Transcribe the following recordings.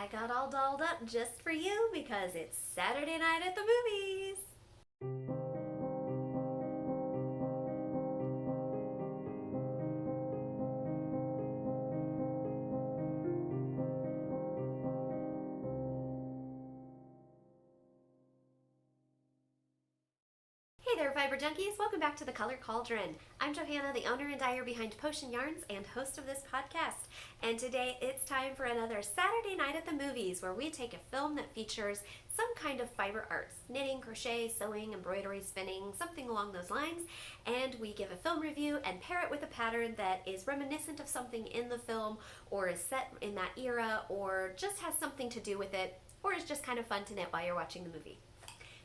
I got all dolled up just for you because it's Saturday night at the movies. Hey there, Fiber Junkies! Welcome back to the Color Cauldron. I'm Johanna, the owner and dyer behind Potion Yarns and host of this podcast. And today it's time for another Saturday night at the movies where we take a film that features some kind of fiber arts, knitting, crochet, sewing, embroidery, spinning, something along those lines, and we give a film review and pair it with a pattern that is reminiscent of something in the film or is set in that era or just has something to do with it or is just kind of fun to knit while you're watching the movie.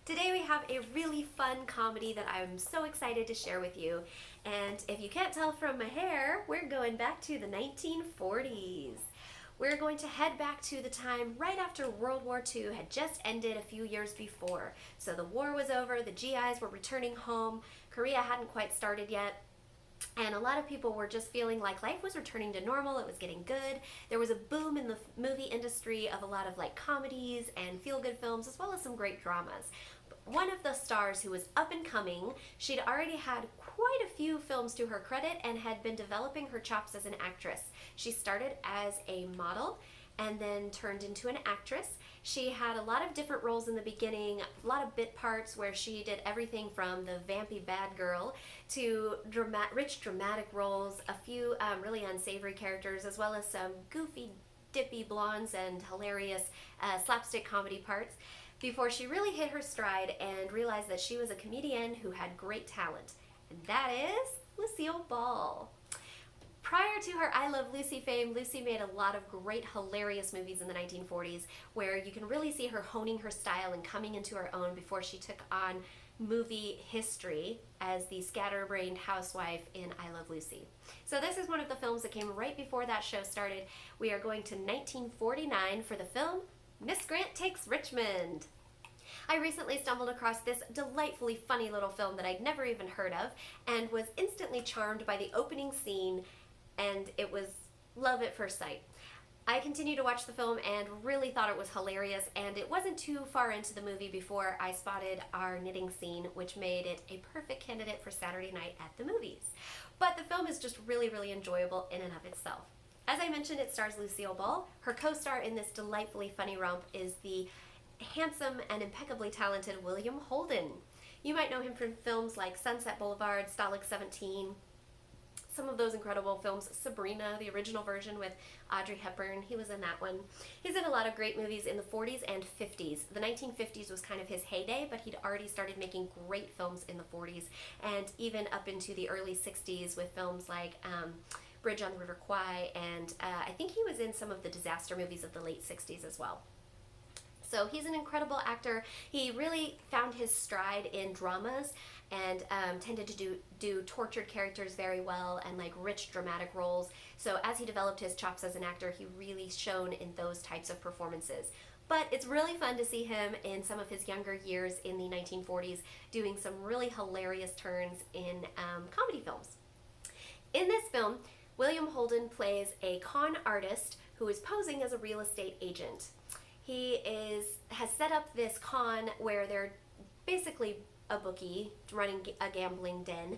Today we have a really fun comedy that I'm so excited to share with you. And if you can't tell from my hair, we're going back to the 1940s. We're going to head back to the time right after World War II had just ended a few years before. So the war was over, the GIs were returning home, Korea hadn't quite started yet, and a lot of people were just feeling like life was returning to normal, it was getting good. There was a boom in the movie industry of a lot of comedies and feel-good films as well as some great dramas. One of the stars who was up and coming, she'd already had quite a few films to her credit and had been developing her chops as an actress. She started as a model and then turned into an actress. She had a lot of different roles in the beginning, a lot of bit parts where she did everything from the vampy bad girl to rich dramatic roles, a few really unsavory characters, as well as some goofy, dippy blondes and hilarious slapstick comedy parts, before she really hit her stride and realized that she was a comedian who had great talent. And that is Lucille Ball. Prior to her I Love Lucy fame, Lucy made a lot of great, hilarious movies in the 1940s where you can really see her honing her style and coming into her own before she took on movie history as the scatterbrained housewife in I Love Lucy. So this is one of the films that came right before that show started. We are going to 1949 for the film Miss Grant Takes Richmond. I recently stumbled across this delightfully funny little film that I'd never even heard of and was instantly charmed by the opening scene, and it was love at first sight. I continued to watch the film and really thought it was hilarious, and it wasn't too far into the movie before I spotted our knitting scene, which made it a perfect candidate for Saturday night at the movies. But the film is just really, really enjoyable in and of itself. As I mentioned, it stars Lucille Ball. Her co-star in this delightfully funny romp is the handsome and impeccably talented William Holden. You might know him from films like Sunset Boulevard, Stalag 17, some of those incredible films, Sabrina, the original version with Audrey Hepburn, he was in that one. He's in a lot of great movies in the 40s and 50s. The 1950s was kind of his heyday, but he'd already started making great films in the 40s and even up into the early 60s with films like Bridge on the River Kwai, and I think he was in some of the disaster movies of the late 60s as well. So he's an incredible actor. He really found his stride in dramas and tended to do tortured characters very well and rich dramatic roles. So as he developed his chops as an actor, he really shone in those types of performances. But it's really fun to see him in some of his younger years in the 1940s doing some really hilarious turns in comedy films. In this film, William Holden plays a con artist who is posing as a real estate agent. He has set up this con where they're basically a bookie running a gambling den.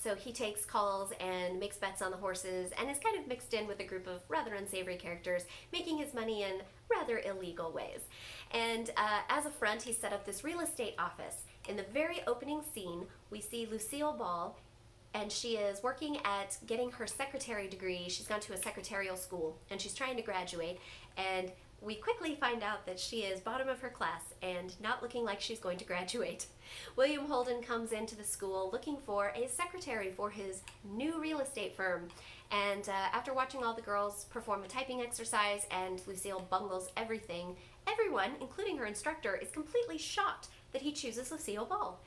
So he takes calls and makes bets on the horses and is kind of mixed in with a group of rather unsavory characters, making his money in rather illegal ways. And as a front, he set up this real estate office. In the very opening scene, we see Lucille Ball, and she is working at getting her secretary degree. She's gone to a secretarial school and she's trying to graduate, and we quickly find out that she is bottom of her class and not looking like she's going to graduate. William Holden comes into the school looking for a secretary for his new real estate firm, and after watching all the girls perform a typing exercise and Lucille bungles everything, everyone, including her instructor, is completely shocked that he chooses Lucille Ball.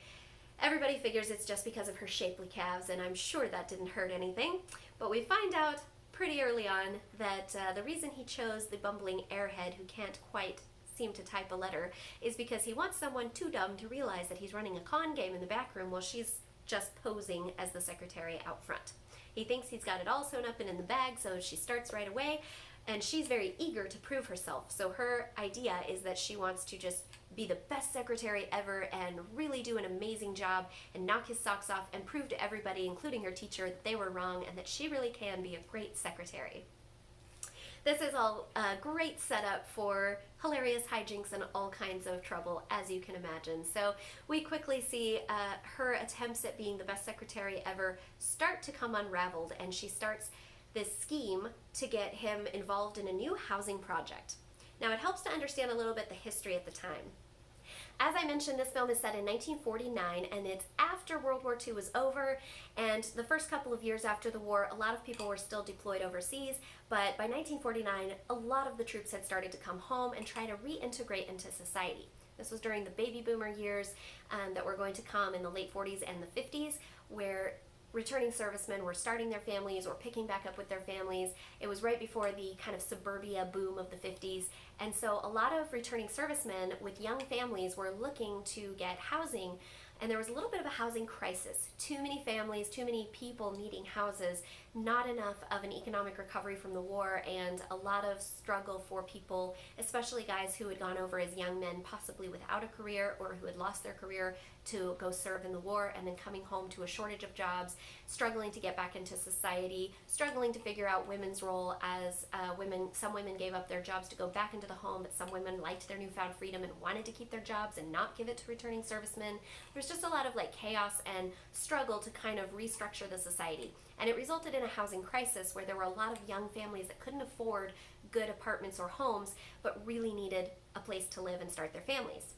Everybody figures it's just because of her shapely calves, and I'm sure that didn't hurt anything. But we find out pretty early on that the reason he chose the bumbling airhead who can't quite seem to type a letter is because he wants someone too dumb to realize that he's running a con game in the back room while she's just posing as the secretary out front. He thinks he's got it all sewn up and in the bag, so she starts right away. And she's very eager to prove herself. So her idea is that she wants to just be the best secretary ever and really do an amazing job and knock his socks off and prove to everybody, including her teacher, that they were wrong and that she really can be a great secretary. This is all a great setup for hilarious hijinks and all kinds of trouble, as you can imagine. So we quickly see her attempts at being the best secretary ever start to come unraveled, and she starts this scheme to get him involved in a new housing project. Now, it helps to understand a little bit the history at the time. As I mentioned, this film is set in 1949, and it's after World War II was over, and the first couple of years after the war, a lot of people were still deployed overseas, but by 1949, a lot of the troops had started to come home and try to reintegrate into society. This was during the baby boomer years that were going to come in the late 40s and the 50s, where returning servicemen were starting their families or picking back up with their families. It was right before the kind of suburbia boom of the 50s, and so a lot of returning servicemen with young families were looking to get housing, and there was a little bit of a housing crisis. Too many families, too many people needing houses, not enough of an economic recovery from the war, and a lot of struggle for people, especially guys who had gone over as young men, possibly without a career, or who had lost their career to go serve in the war, and then coming home to a shortage of jobs, struggling to get back into society, struggling to figure out women's role as women. Some women gave up their jobs to go back into the home, but some women liked their newfound freedom and wanted to keep their jobs and not give it to returning servicemen. There's just a lot of chaos and struggle to kind of restructure the society. And it resulted in a housing crisis where there were a lot of young families that couldn't afford good apartments or homes, but really needed a place to live and start their families.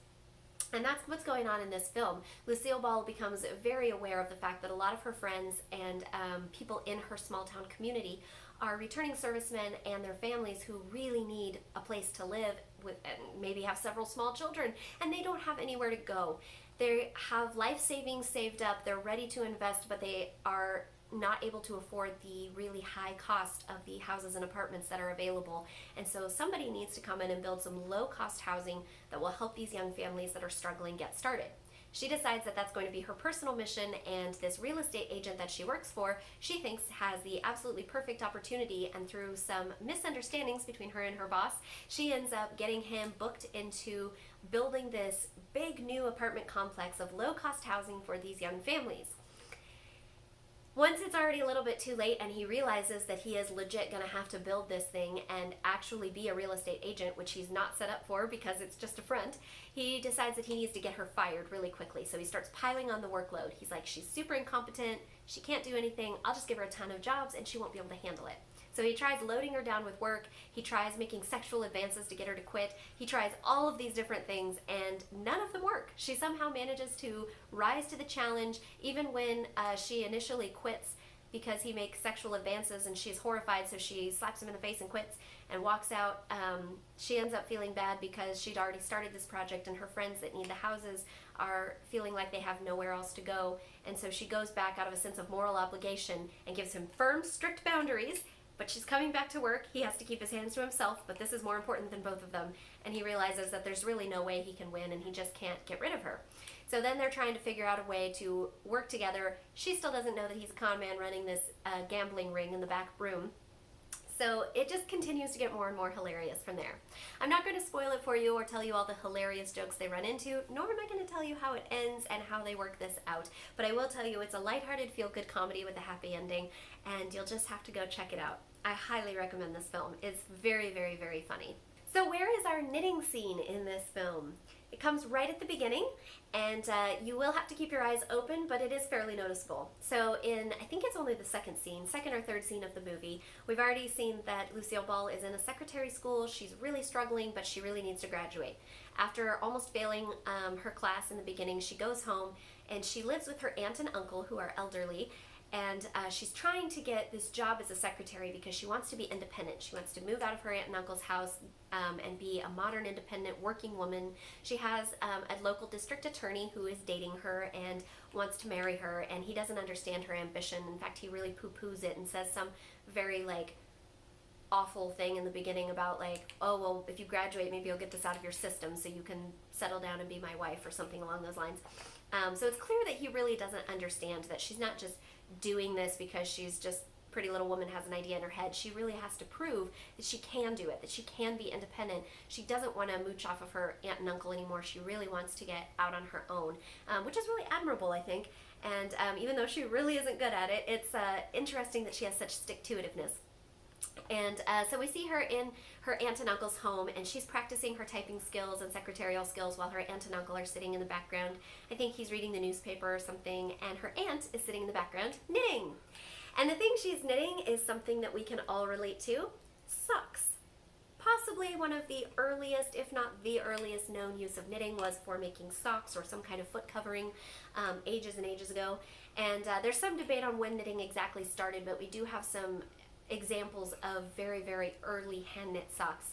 And that's what's going on in this film. Lucille Ball becomes very aware of the fact that a lot of her friends and people in her small town community are returning servicemen and their families who really need a place to live with, and maybe have several small children, and they don't have anywhere to go. They have life savings saved up, they're ready to invest, but they are not able to afford the really high cost of the houses and apartments that are available. And so somebody needs to come in and build some low-cost housing that will help these young families that are struggling get started. She decides that that's going to be her personal mission, and this real estate agent that she works for, she thinks has the absolutely perfect opportunity, and through some misunderstandings between her and her boss, she ends up getting him booked into building this big new apartment complex of low-cost housing for these young families. Once it's already a little bit too late and he realizes that he is legit going to have to build this thing and actually be a real estate agent, which he's not set up for because it's just a front, he decides that he needs to get her fired really quickly. So he starts piling on the workload. He's like, she's super incompetent, she can't do anything, I'll just give her a ton of jobs and she won't be able to handle it. So he tries loading her down with work, he tries making sexual advances to get her to quit, he tries all of these different things, and none of them work. She somehow manages to rise to the challenge, even when she initially quits because he makes sexual advances and she's horrified, so she slaps him in the face and quits and walks out. She ends up feeling bad because she'd already started this project and her friends that need the houses are feeling like they have nowhere else to go, and so she goes back out of a sense of moral obligation and gives him firm, strict boundaries. But she's coming back to work. He has to keep his hands to himself, but this is more important than both of them. And he realizes that there's really no way he can win, and he just can't get rid of her. So then they're trying to figure out a way to work together. She still doesn't know that he's a con man running this gambling ring in the back room. So it just continues to get more and more hilarious from there. I'm not going to spoil it for you or tell you all the hilarious jokes they run into, nor am I going to tell you how it ends and how they work this out. But I will tell you it's a lighthearted, feel-good comedy with a happy ending, and you'll just have to go check it out. I highly recommend this film. It's very, very, very funny. So where is our knitting scene in this film? It comes right at the beginning, and you will have to keep your eyes open, but it is fairly noticeable. So I think it's only the second or third scene of the movie, we've already seen that Lucille Ball is in a secretary school. She's really struggling, but she really needs to graduate. After almost failing her class in the beginning, she goes home, and she lives with her aunt and uncle, who are elderly, and she's trying to get this job as a secretary because she wants to be independent. She wants to move out of her aunt and uncle's house and be a modern, independent, working woman. She has a local district attorney who is dating her and wants to marry her, and he doesn't understand her ambition. In fact, he really poo-poos it and says some very awful thing in the beginning about oh, well, if you graduate, maybe you'll get this out of your system so you can settle down and be my wife or something along those lines. So it's clear that he really doesn't understand that she's not just doing this because she's just pretty little woman has an idea in her head, she really has to prove that she can do it, that she can be independent. She doesn't want to mooch off of her aunt and uncle anymore. She really wants to get out on her own, which is really admirable, I think. And even though she really isn't good at it, it's interesting that she has such stick-to-itiveness. And so we see her in her aunt and uncle's home, and she's practicing her typing skills and secretarial skills while her aunt and uncle are sitting in the background. I think he's reading the newspaper or something, and her aunt is sitting in the background knitting. And the thing she's knitting is something that we can all relate to: socks. Possibly one of the earliest, if not the earliest known use of knitting was for making socks or some kind of foot covering ages and ages ago. And there's some debate on when knitting exactly started, but we do have some examples of very, very early hand knit socks.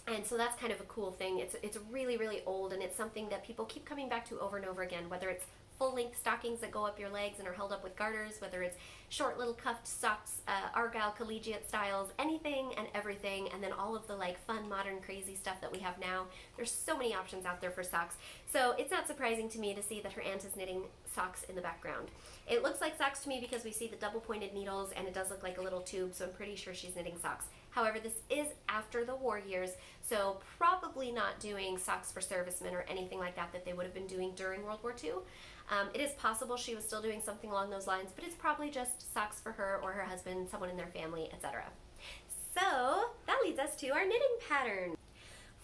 And so that's kind of a cool thing. It's really, really old, and it's something that people keep coming back to over and over again, whether it's full-length stockings that go up your legs and are held up with garters, whether it's short little cuffed socks, Argyle collegiate styles, anything and everything, and then all of the like fun, modern, crazy stuff that we have now. There's so many options out there for socks. So it's not surprising to me to see that her aunt is knitting socks in the background. It looks like socks to me because we see the double-pointed needles, and it does look like a little tube, so I'm pretty sure she's knitting socks. However, this is after the war years, so probably not doing socks for servicemen or anything like that that they would have been doing during World War II. It is possible she was still doing something along those lines, but it's probably just socks for her or her husband, someone in their family, etc. So that leads us to our knitting pattern.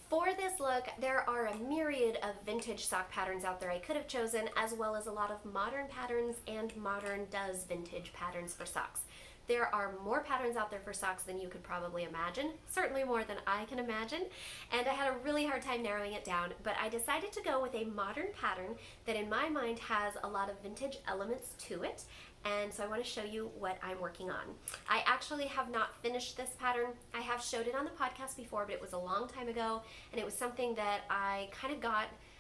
For this look, there are a myriad of vintage sock patterns out there I could have chosen, as well as a lot of modern patterns and modern does vintage patterns for socks. There are more patterns out there for socks than you could probably imagine, certainly more than I can imagine, and I had a really hard time narrowing it down, but I decided to go with a modern pattern that in my mind has a lot of vintage elements to it, and so I want to show you what I'm working on. I actually have not finished this pattern. I have showed it on the podcast before, but it was a long time ago, and it was something that I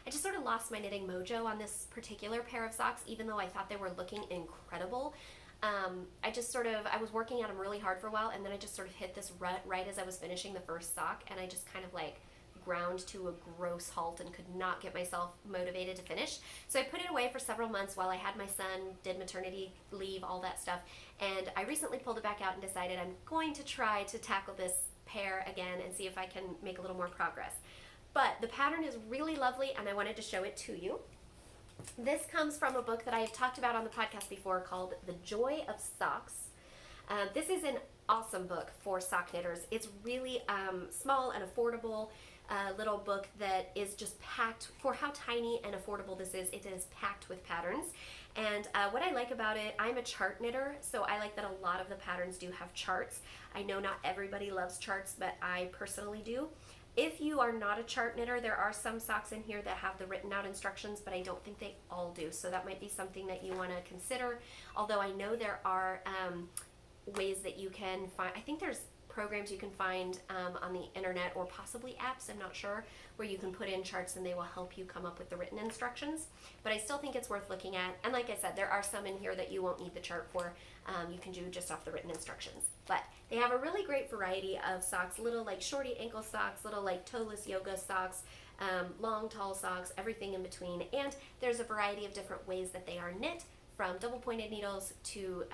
just sort of lost my knitting mojo on this particular pair of socks, even though I thought they were looking incredible. I was working at them really hard for a while, and then I just sort of hit this rut right as I was finishing the first sock, and I just kind of like ground to a gross halt and could not get myself motivated to finish. So I put it away for several months while I had my son, did maternity leave, all that stuff, and I recently pulled it back out and decided I'm going to try to tackle this pair again and see if I can make a little more progress. But the pattern is really lovely, and I wanted to show it to you. This comes from a book that I have talked about on the podcast before called The Joy of Socks. This is an awesome book for sock knitters. It's really small and affordable little book that is just packed, for how tiny and affordable this is, it is packed with patterns. And what I like about it, I'm a chart knitter, so I like that a lot of the patterns do have charts. I know not everybody loves charts, but I personally do. If you are not a chart knitter, there are some socks in here that have the written out instructions, but I don't think they all do. So that might be something that you want to consider. Although I know there are ways that you can find, I think there's programs you can find on the internet, or possibly apps, I'm not sure, where you can put in charts and they will help you come up with the written instructions. But I still think it's worth looking at. And like I said, there are some in here that you won't need the chart for. You can do just off the written instructions. But they have a really great variety of socks, little like shorty ankle socks, little like toeless yoga socks, long tall socks, everything in between. And there's a variety of different ways that they are knit, from double pointed needles to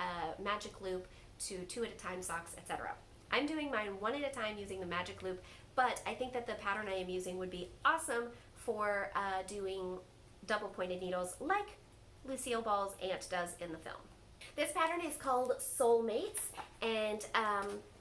magic loop to 2-at-a-time socks, etc. I'm doing mine 1 at a time using the magic loop, but I think that the pattern I am using would be awesome for doing double pointed needles like Lucille Ball's aunt does in the film. This pattern is called Soulmates, and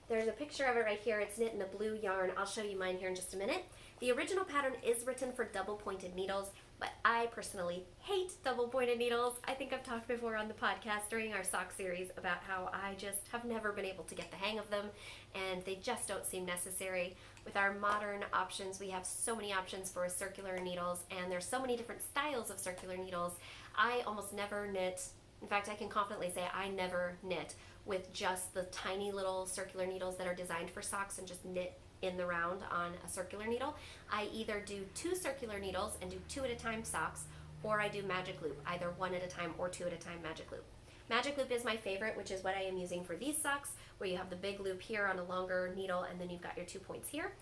there's a picture of it right here. It's knit in a blue yarn. I'll show you mine here in just a minute. The original pattern is written for double pointed needles, but I personally hate double pointed needles. I think I've talked before on the podcast during our sock series about how I just have never been able to get the hang of them, and they just don't seem necessary. With our modern options, we have so many options for circular needles, and there's so many different styles of circular needles. I almost never knit. In fact, I can confidently say I never knit with just the tiny little circular needles that are designed for socks and just knit in the round on a circular needle. I either do 2 circular needles and do 2-at-a-time socks, or I do magic loop, either 1 at a time or 2-at-a-time magic loop. Magic loop is my favorite, which is what I am using for these socks, where you have the big loop here on a longer needle and then you've got your 2 points here.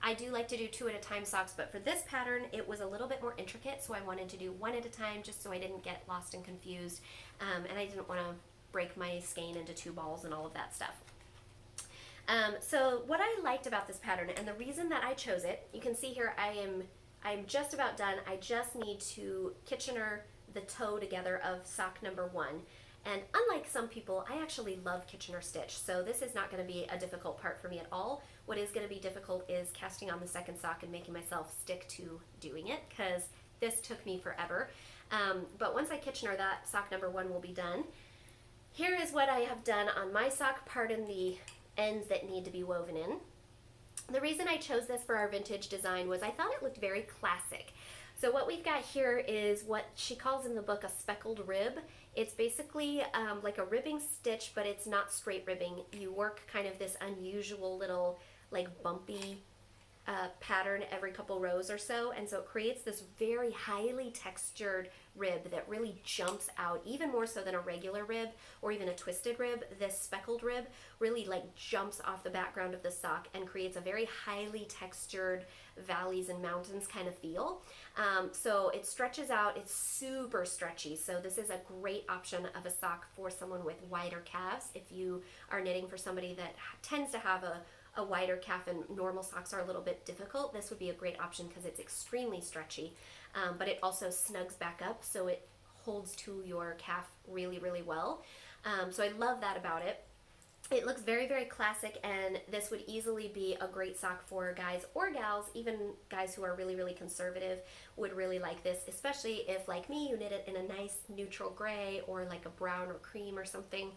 I do like to do 2-at-a-time socks, but for this pattern it was a little bit more intricate, so I wanted to do 1 at a time just so I didn't get lost and confused, and I didn't want to break my skein into 2 balls and all of that stuff. So what I liked about this pattern, and the reason that I chose it, you can see here I'm just about done. I just need to Kitchener the toe together of sock number 1. And unlike some people, I actually love Kitchener stitch, so this is not going to be a difficult part for me at all. What is going to be difficult is casting on the second sock and making myself stick to doing it, because this took me forever. But once I Kitchener that, sock number 1 will be done. Here is what I have done on my sock, pardon the ends that need to be woven in. The reason I chose this for our vintage design was I thought it looked very classic. So what we've got here is what she calls in the book a speckled rib. It's basically like a ribbing stitch, but it's not straight ribbing. You work kind of this unusual little like bumpy pattern every couple rows or so, and so it creates this very highly textured rib that really jumps out, even more so than a regular rib or even a twisted rib. This speckled rib really like jumps off the background of the sock and creates a very highly textured valleys and mountains kind of feel. So it stretches out, it's super stretchy, so this is a great option of a sock for someone with wider calves. If you are knitting for somebody that tends to have a wider calf and normal socks are a little bit difficult, this would be a great option because it's extremely stretchy, but it also snugs back up, so it holds to your calf really, really well. So I love that about it. It looks very, very classic, and this would easily be a great sock for guys or gals. Even guys who are really, really conservative would really like this, especially if, like me, you knit it in a nice neutral gray or like a brown or cream or something.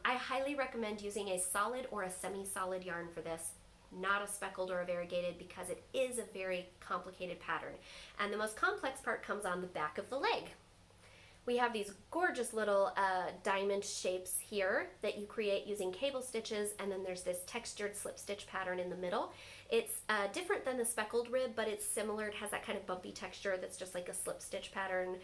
I highly recommend using a solid or a semi-solid yarn for this, not a speckled or a variegated, because it is a very complicated pattern. And the most complex part comes on the back of the leg. We have these gorgeous little diamond shapes here that you create using cable stitches, and then there's this textured slip stitch pattern in the middle. It's different than the speckled rib, but it's similar. It has that kind of bumpy texture that's just like a slip stitch pattern.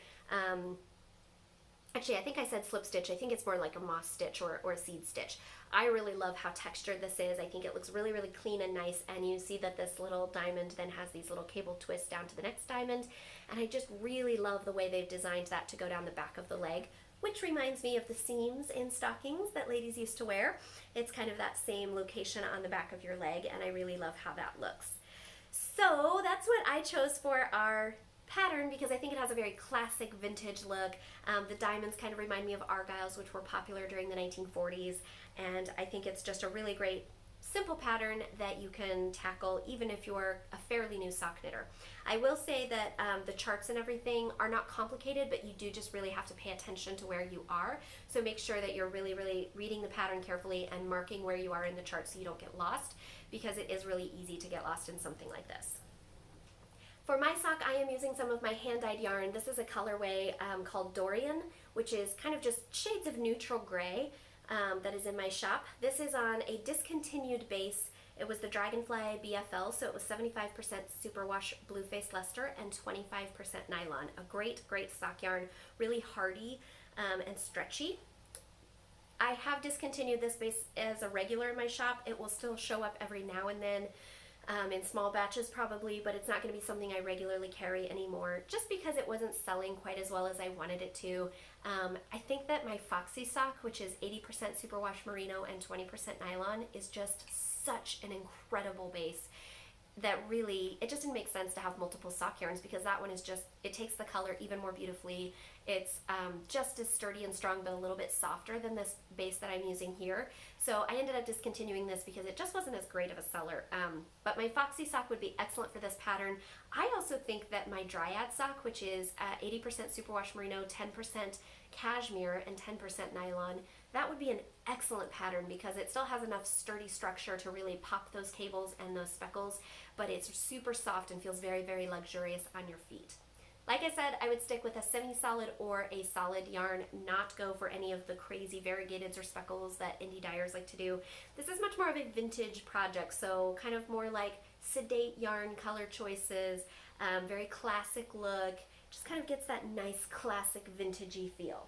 Actually, I think I said slip stitch. I think it's more like a moss stitch or a seed stitch. I really love how textured this is. I think it looks really, really clean and nice, and you see that this little diamond then has these little cable twists down to the next diamond, and I just really love the way they've designed that to go down the back of the leg, which reminds me of the seams in stockings that ladies used to wear. It's kind of that same location on the back of your leg, and I really love how that looks. So that's what I chose for our pattern, because I think it has a very classic vintage look. The diamonds kind of remind me of argyles, which were popular during the 1940s, and I think it's just a really great simple pattern that you can tackle even if you're a fairly new sock knitter. I will say that the charts and everything are not complicated, but you do just really have to pay attention to where you are. So make sure that you're really, really reading the pattern carefully and marking where you are in the chart so you don't get lost, because it is really easy to get lost in something like this. For my sock, I am using some of my hand-dyed yarn. This is a colorway called Dorian, which is kind of just shades of neutral gray that is in my shop. This is on a discontinued base. It was the Dragonfly BFL, so it was 75% superwash Blueface Leicester and 25% nylon. A great, great sock yarn, really hardy and stretchy. I have discontinued this base as a regular in my shop. It will still show up every now and then. In small batches probably, but it's not going to be something I regularly carry anymore, just because it wasn't selling quite as well as I wanted it to. I think that my Foxy sock, which is 80% superwash merino and 20% nylon, is just such an incredible base that really, it just didn't make sense to have multiple sock yarns, because that one is just, it takes the color even more beautifully. It's just as sturdy and strong, but a little bit softer than this base that I'm using here. So I ended up discontinuing this because it just wasn't as great of a seller. But my Foxy sock would be excellent for this pattern. I also think that my Dryad sock, which is 80% superwash merino, 10% cashmere, and 10% nylon, that would be an excellent pattern because it still has enough sturdy structure to really pop those cables and those speckles, but it's super soft and feels very, very luxurious on your feet. Like I said, I would stick with a semi-solid or a solid yarn, not go for any of the crazy variegateds or speckles that indie dyers like to do. This is much more of a vintage project, so kind of more like sedate yarn color choices, very classic look, just kind of gets that nice classic vintagey feel.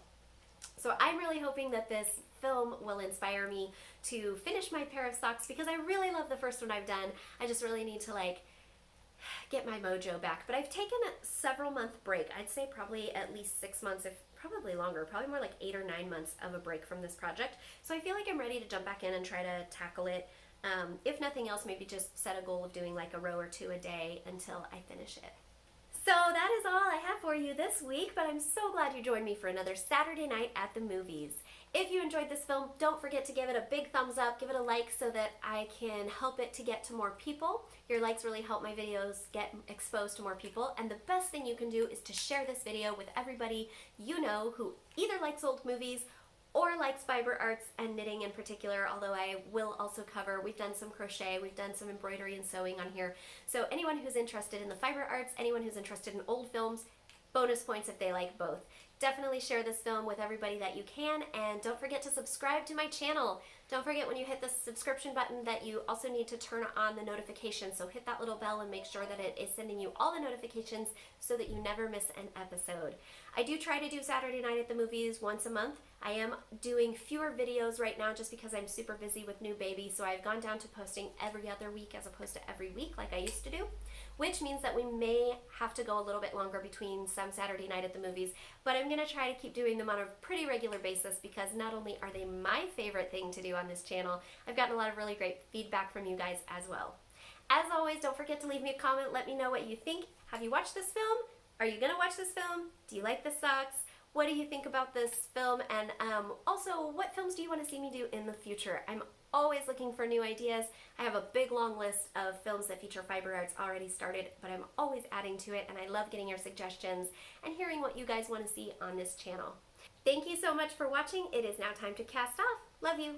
So I'm really hoping that this film will inspire me to finish my pair of socks, because I really love the first one I've done. I just really need to get my mojo back. But I've taken a several month break. I'd say probably at least 6 months, if probably longer, probably more like 8 or 9 months of a break from this project. So I feel like I'm ready to jump back in and try to tackle it. If nothing else, maybe just set a goal of doing like a row or two a day until I finish it. So that is all I have for you this week, but I'm so glad you joined me for another Saturday night at the movies. If you enjoyed this film, don't forget to give it a big thumbs up, give it a like so that I can help it to get to more people. Your likes really help my videos get exposed to more people, and the best thing you can do is to share this video with everybody you know who either likes old movies or likes fiber arts and knitting in particular, although I will also cover, we've done some crochet, we've done some embroidery and sewing on here. So anyone who's interested in the fiber arts, anyone who's interested in old films, bonus points if they like both. Definitely share this film with everybody that you can, and don't forget to subscribe to my channel. Don't forget when you hit the subscription button that you also need to turn on the notifications, so hit that little bell and make sure that it is sending you all the notifications so that you never miss an episode. I do try to do Saturday night at the movies once a month. I am doing fewer videos right now just because I'm super busy with new baby, so I've gone down to posting every other week as opposed to every week like I used to do, which means that we may have to go a little bit longer between some Saturday night at the movies, but I'm going to try to keep doing them on a pretty regular basis because not only are they my favorite thing to do on this channel, I've gotten a lot of really great feedback from you guys as well. As always, don't forget to leave me a comment, let me know what you think. Have you watched this film? Are you going to watch this film? Do you like the socks? What do you think about this film? And also, what films do you want to see me do in the future? I'm always looking for new ideas. I have a big long list of films that feature fiber arts already started, but I'm always adding to it, and I love getting your suggestions and hearing what you guys want to see on this channel. Thank you so much for watching. It is now time to cast off. Love you.